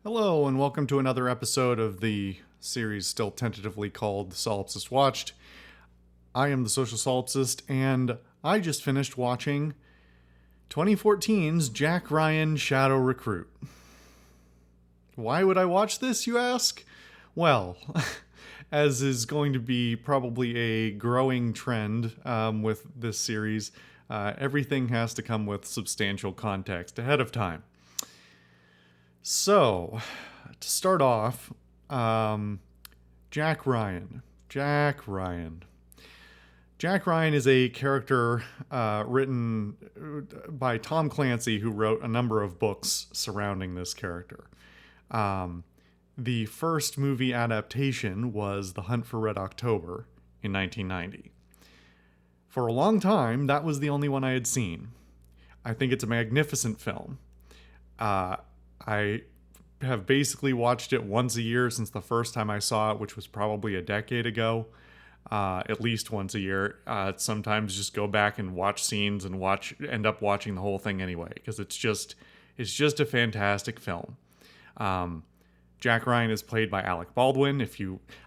Hello, and welcome to another episode of the series still tentatively called Solipsist Watched. I am the Social Solipsist, and I just finished watching 2014's Jack Ryan Shadow Recruit. Why would I watch this, you ask? Well, as is going to be probably a growing trend with this series, everything has to come with substantial context ahead of time. So, to start off, Jack Ryan. Jack Ryan is a character written by Tom Clancy, who wrote a number of books surrounding this character. The first movie adaptation was The Hunt for Red October in 1990. For a long time, that was the only one I had seen. I think it's a magnificent film. I have basically watched it once a year since the first time I saw it, which was probably a decade ago. At least once a year. Sometimes just go back and watch scenes and end up watching the whole thing anyway, because it's just a fantastic film. Jack Ryan is played by Alec Baldwin.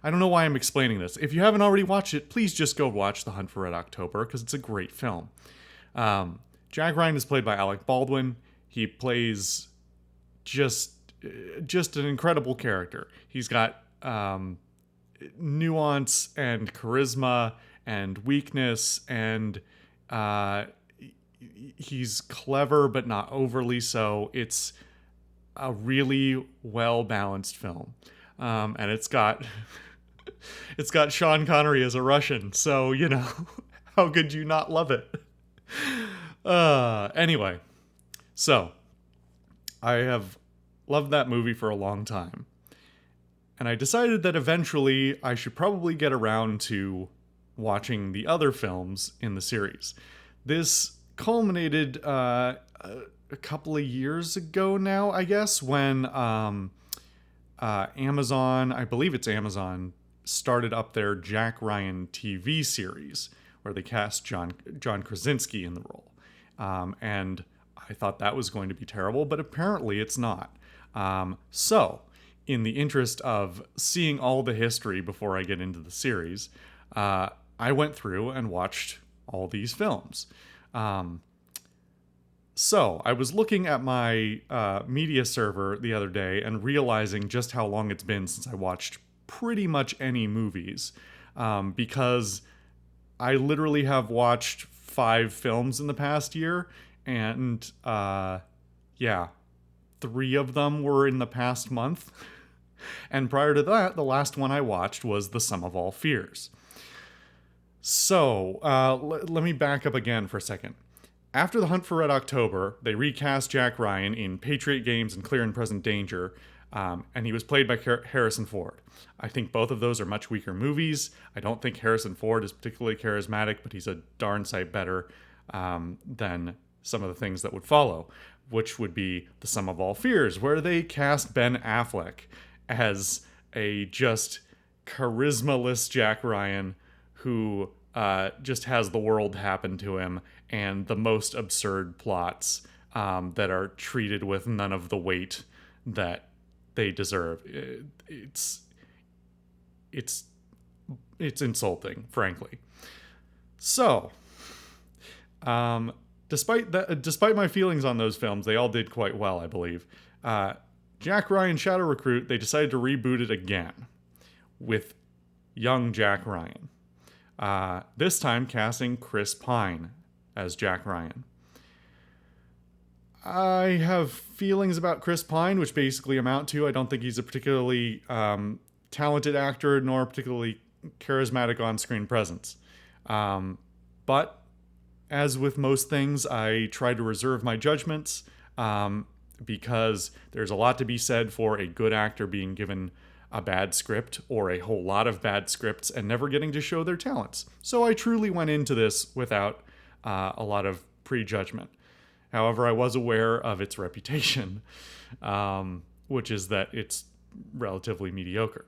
I don't know why I'm explaining this. If you haven't already watched it, please just go watch The Hunt for Red October, because it's a great film. Jack Ryan is played by Alec Baldwin. He plays just an incredible character. He's got nuance and charisma and weakness, and he's clever but not overly so. It's a really well-balanced film, and it's got Sean Connery as a Russian, so how could you not love it? Anyway, so I have loved that movie for a long time. And I decided that eventually I should probably get around to watching the other films in the series. This culminated a couple of years ago now, I guess, when Amazon, I believe it's Amazon, started up their Jack Ryan TV series, where they cast John Krasinski in the role. And I thought that was going to be terrible, but apparently it's not. So, in the interest of seeing all the history before I get into the series, I went through and watched all these films. So, I was looking at my media server the other day and realizing just how long it's been since I watched pretty much any movies, because I literally have watched 5 films in the past year, and 3 of them were in the past month. And prior to that, the last one I watched was The Sum of All Fears. So, let me back up again for a second. After The Hunt for Red October, they recast Jack Ryan in Patriot Games and Clear and Present Danger, and he was played by Harrison Ford. I think both of those are much weaker movies. I don't think Harrison Ford is particularly charismatic, but he's a darn sight better than some of the things that would follow, which would be The Sum of All Fears, where they cast Ben Affleck as a just charisma-less Jack Ryan who just has the world happen to him and the most absurd plots that are treated with none of the weight that they deserve. It's insulting, frankly. So, despite my feelings on those films, they all did quite well, I believe. Jack Ryan Shadow Recruit, they decided to reboot it again with young Jack Ryan. This time casting Chris Pine as Jack Ryan. I have feelings about Chris Pine, which basically amount to I don't think he's a particularly talented actor, nor particularly charismatic on-screen presence. But as with most things, I try to reserve my judgments, because there's a lot to be said for a good actor being given a bad script or a whole lot of bad scripts and never getting to show their talents. So I truly went into this without a lot of prejudgment. However, I was aware of its reputation, which is that it's relatively mediocre.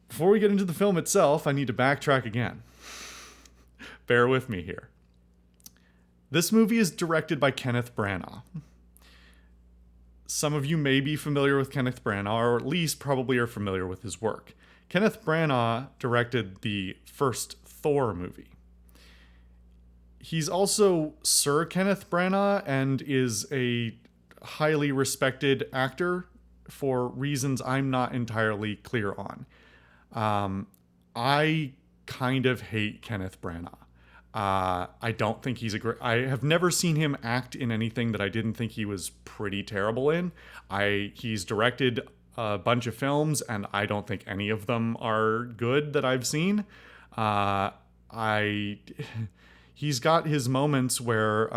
Before we get into the film itself, I need to backtrack again. Bear with me here. This movie is directed by Kenneth Branagh. some of you may be familiar with Kenneth Branagh, or at least probably are familiar with his work. Kenneth Branagh directed the first Thor movie. He's also Sir Kenneth Branagh and is a highly respected actor for reasons I'm not entirely clear on. I kind of hate Kenneth Branagh. I don't think he's a great. I have never seen him act in anything that I didn't think he was pretty terrible in. He's directed a bunch of films, and I don't think any of them are good that I've seen. I he's got his moments where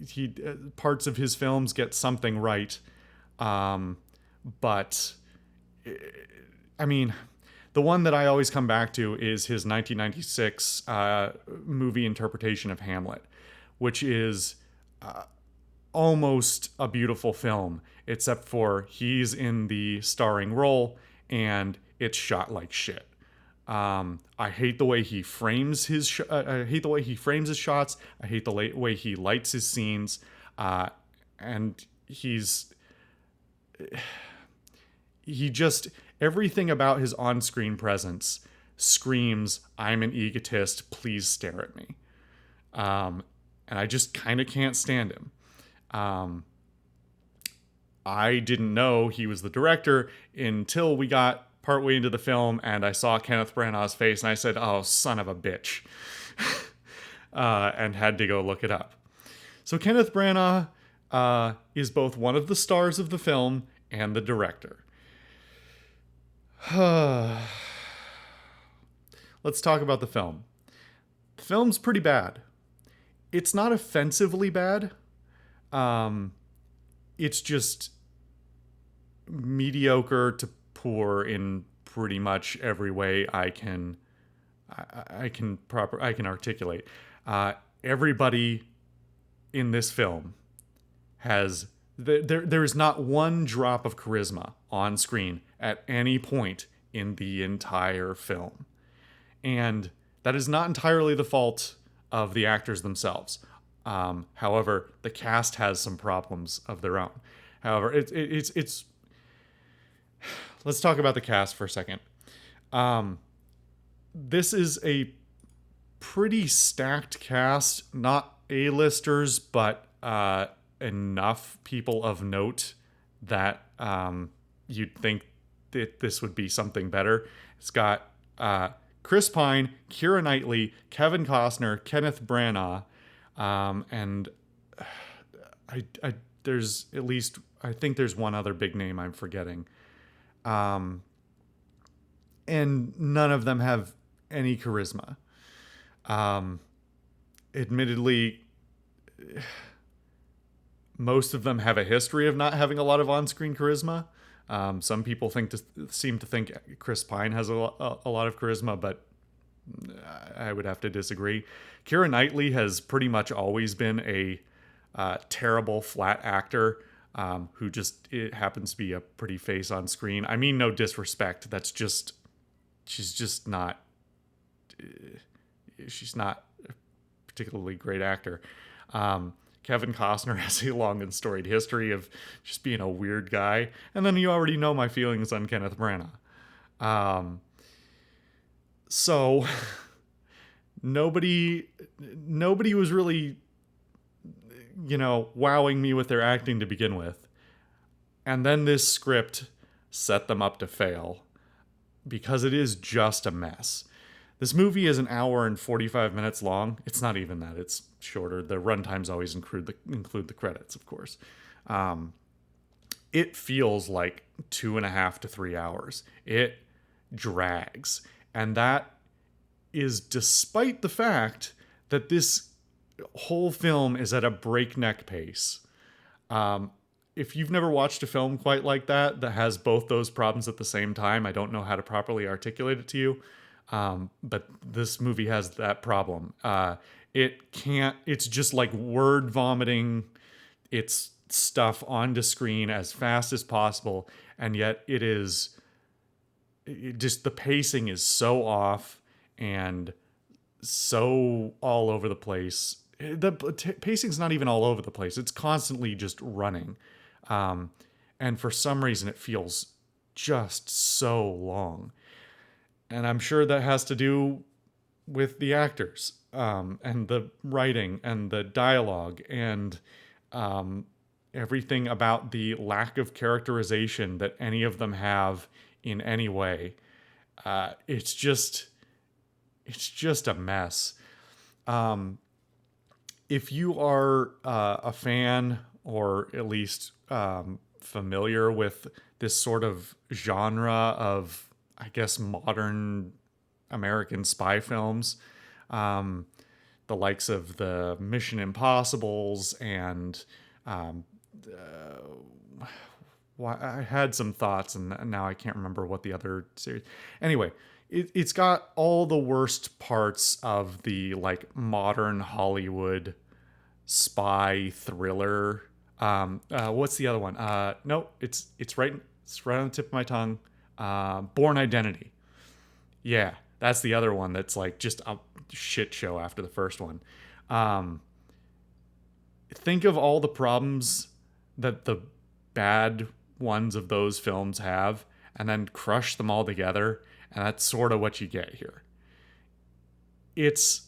he parts of his films get something right, but I mean, the one that I always come back to is his 1996 movie interpretation of Hamlet, which is almost a beautiful film, except for he's in the starring role and it's shot like shit. I hate the way he frames his. I hate the way he frames his shots. I hate the way he lights his scenes, and he just, everything about his on-screen presence screams, "I'm an egotist. Please stare at me," and I just kind of can't stand him. I didn't know he was the director until we got partway into the film and I saw Kenneth Branagh's face and I said, "Oh, son of a bitch," and had to go look it up. So Kenneth Branagh is both one of the stars of the film and the director. Let's talk about the film. The film's pretty bad. It's not offensively bad. It's just mediocre to poor in pretty much every way I can articulate. Everybody in this film has there is not one drop of charisma on screen at any point in the entire film. And that is not entirely the fault of the actors themselves. However, the cast has some problems of their own. However, it's let's talk about the cast for a second. This is a pretty stacked cast, not A-listers, but enough people of note that you'd think that this would be something better. It's got Chris Pine, Keira Knightley, Kevin Costner, Kenneth Branagh, and there's at least, I think there's one other big name I'm forgetting. And none of them have any charisma. Admittedly, most of them have a history of not having a lot of on-screen charisma. Some people seem to think Chris Pine has a lot of charisma, but I would have to disagree. Keira Knightley has pretty much always been a terrible flat actor who just happens to be a pretty face on screen. I mean, no disrespect. She's just not. She's not a particularly great actor. Kevin Costner has a long and storied history of just being a weird guy. And then you already know my feelings on Kenneth Branagh. So nobody was really, wowing me with their acting to begin with. And then this script set them up to fail because it is just a mess. This movie is an hour and 45 minutes long. It's not even that. It's shorter. The runtimes always include the credits, of course. It feels like 2.5 to 3 hours. It drags. And that is despite the fact that this whole film is at a breakneck pace. If you've never watched a film quite like that has both those problems at the same time, I don't know how to properly articulate it to you. But this movie has that problem. It's just like word vomiting its stuff onto screen as fast as possible. And yet the pacing is so off and so all over the place. The pacing's not even all over the place. It's constantly just running. And for some reason, it feels just so long. And I'm sure that has to do with the actors, and the writing and the dialogue and everything about the lack of characterization that any of them have in any way. It's just a mess. If you are a fan, or at least familiar with this sort of genre of, I guess, modern American spy films, the likes of the Mission Impossibles and I had some thoughts, and now I can't remember what the other series. Anyway, it's got all the worst parts of the like modern Hollywood spy thriller. What's the other one? No, it's right on the tip of my tongue. Born Identity. Yeah, that's the other one that's like just a shit show after the first one. Think of all the problems that the bad ones of those films have, and then crush them all together, and that's sort of what you get here. It's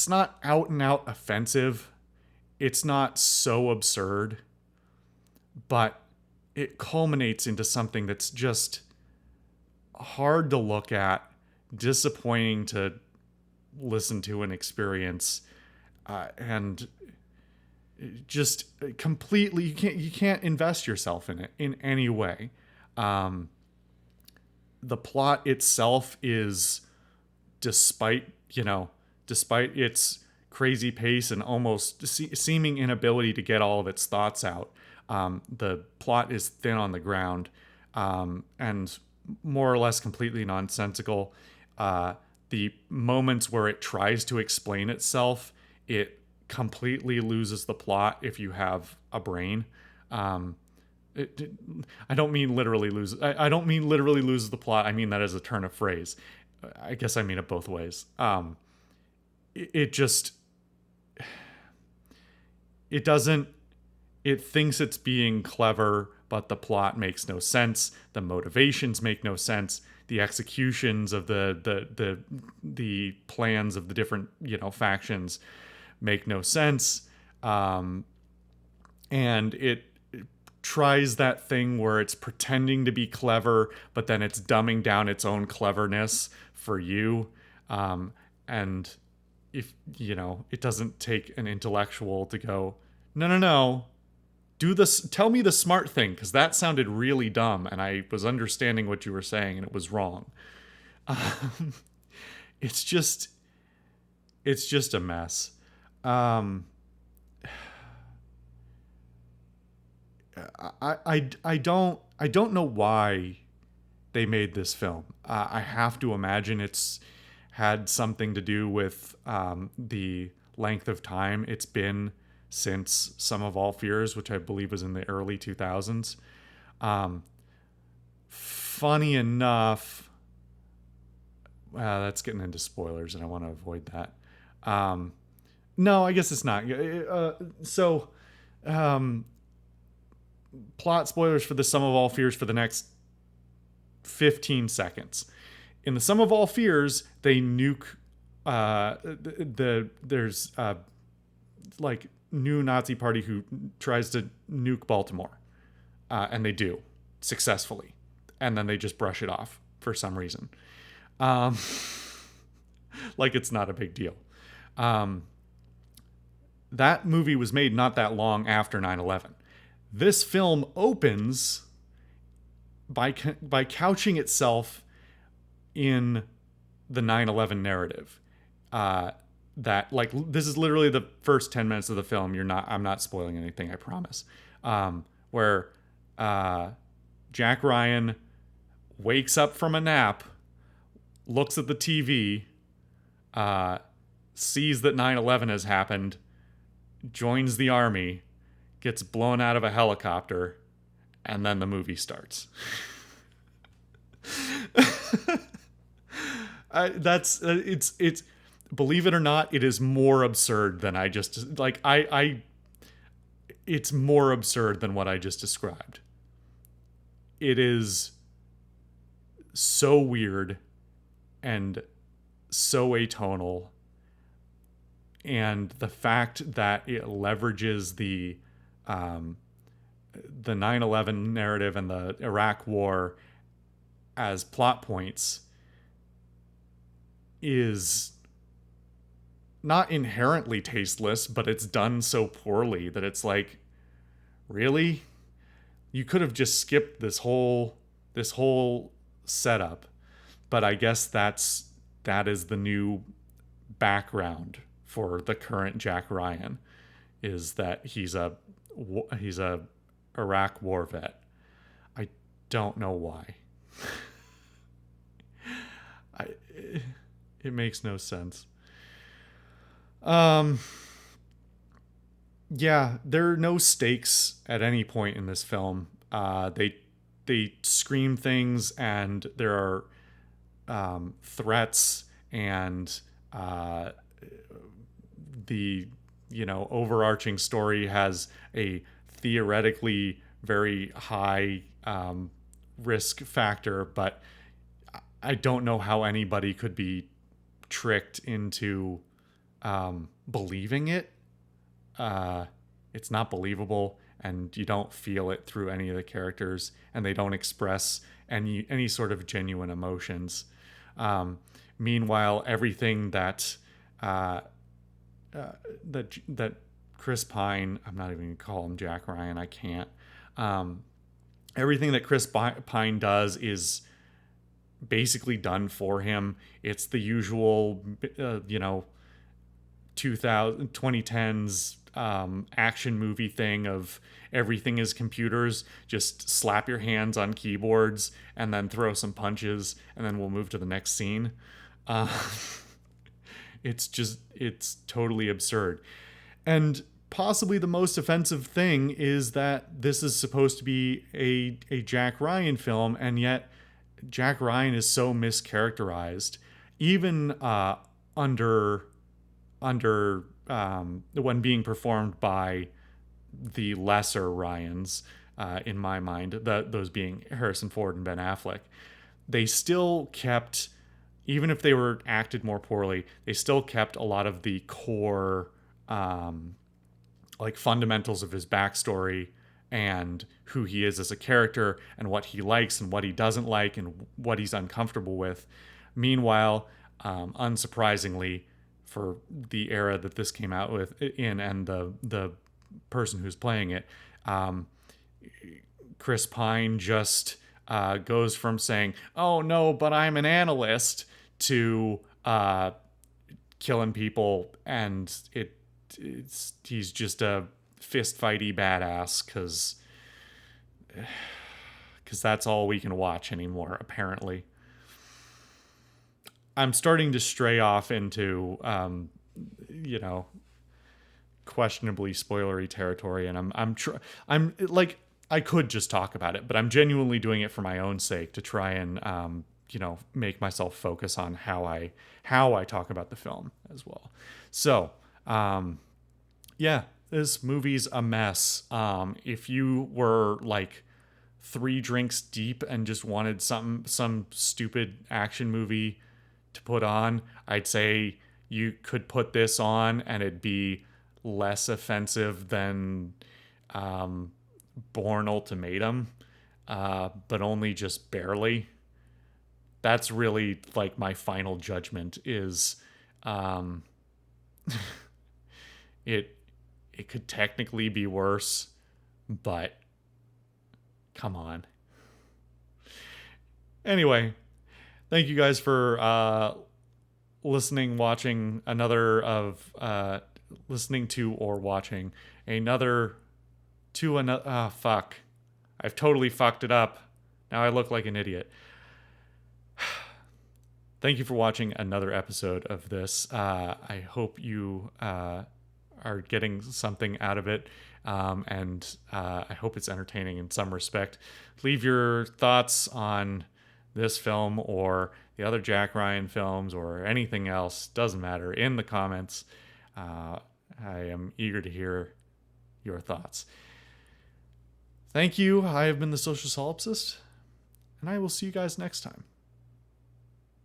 not out and out offensive. It's not so absurd, but it culminates into something that's just hard to look at, disappointing to listen to and experience, and just completely you can't invest yourself in it in any way. The plot itself is, despite its crazy pace and almost seeming inability to get all of its thoughts out, the plot is thin on the ground, and more or less completely nonsensical. The moments where it tries to explain itself, it completely loses the plot if you have a brain. I don't mean literally lose. I don't mean literally loses the plot. I mean that as a turn of phrase. I guess I mean it both ways. It doesn't. It thinks it's being clever, but the plot makes no sense. The motivations make no sense. The executions of the plans of the different factions make no sense. And it tries that thing where it's pretending to be clever, but then it's dumbing down its own cleverness for you. And if it doesn't take an intellectual to go, no, do this, tell me the smart thing, because that sounded really dumb and I was understanding what you were saying and it was wrong. It's just a mess. I don't know why they made this film. I have to imagine it's had something to do with the length of time it's been since Sum of All Fears, which I believe was in the early 2000s. Funny enough, that's getting into spoilers, and I want to avoid that. No, I guess it's not. Plot spoilers for the Sum of All Fears for the next 15 seconds. In the Sum of All Fears, they nuke there's like new Nazi party who tries to nuke Baltimore, and they do successfully, and then they just brush it off for some reason, like it's not a big deal. That movie was made not that long after 9/11. This film opens by couching itself in the 9/11 narrative. That, like, this is literally the first 10 minutes of the film. I'm not spoiling anything, I promise. Where Jack Ryan wakes up from a nap, looks at the TV, sees that 9/11 has happened, joins the army, gets blown out of a helicopter, and then the movie starts. It's believe it or not, it is more absurd than I just like. It's more absurd than what I just described. It is so weird and so atonal, and the fact that it leverages the 9/11 narrative and the Iraq War as plot points is not inherently tasteless, but it's done so poorly that it's like, really? You could have just skipped this whole setup. But I guess that is the new background for the current Jack Ryan, is that he's a Iraq war vet. I don't know why. I it makes no sense. Um yeah, there are no stakes at any point in this film. They scream things, and there are threats, and the overarching story has a theoretically very high risk factor, but I don't know how anybody could be tricked into believing it. It's not believable, and you don't feel it through any of the characters, and they don't express any sort of genuine emotions. Meanwhile, everything that that Chris Pine, I'm not even gonna call him Jack Ryan, I can't. Everything that Chris Pine does is basically done for him. It's the usual, 2010s action movie thing of everything is computers. Just slap your hands on keyboards and then throw some punches, and then we'll move to the next scene. Uh, it's totally absurd. And possibly the most offensive thing is that this is supposed to be a Jack Ryan film, and yet Jack Ryan is so mischaracterized, even under when being performed by the lesser Ryans, in my mind, those being Harrison Ford and Ben Affleck. They still kept, even if they were acted more poorly, they still kept a lot of the core like fundamentals of his backstory and who he is as a character and what he likes and what he doesn't like and what he's uncomfortable with. Meanwhile, unsurprisingly, for the era that this came out with in, and the person who's playing it, Chris Pine just goes from saying, "Oh no, but I'm an analyst," to killing people, and he's just a fist fighty badass because that's all we can watch anymore, apparently. I'm starting to stray off into questionably spoilery territory, and I'm like, I could just talk about it, but I'm genuinely doing it for my own sake, to try and make myself focus on how I talk about the film as well. So yeah, this movie's a mess. If you were like 3 drinks deep and just wanted some stupid action movie to put on, I'd say you could put this on and it'd be less offensive than Bourne Ultimatum, but only just barely. That's really like my final judgment is it could technically be worse, but come on. Anyway, thank you guys for listening to or watching another fuck. I've totally fucked it up. Now I look like an idiot. Thank you for watching another episode of this. I hope you are getting something out of it, and I hope it's entertaining in some respect. Leave your thoughts on this film or the other Jack Ryan films or anything else, doesn't matter, in the comments. I am eager to hear your thoughts. Thank you. I have been the Social Solipsist, and I will see you guys next time.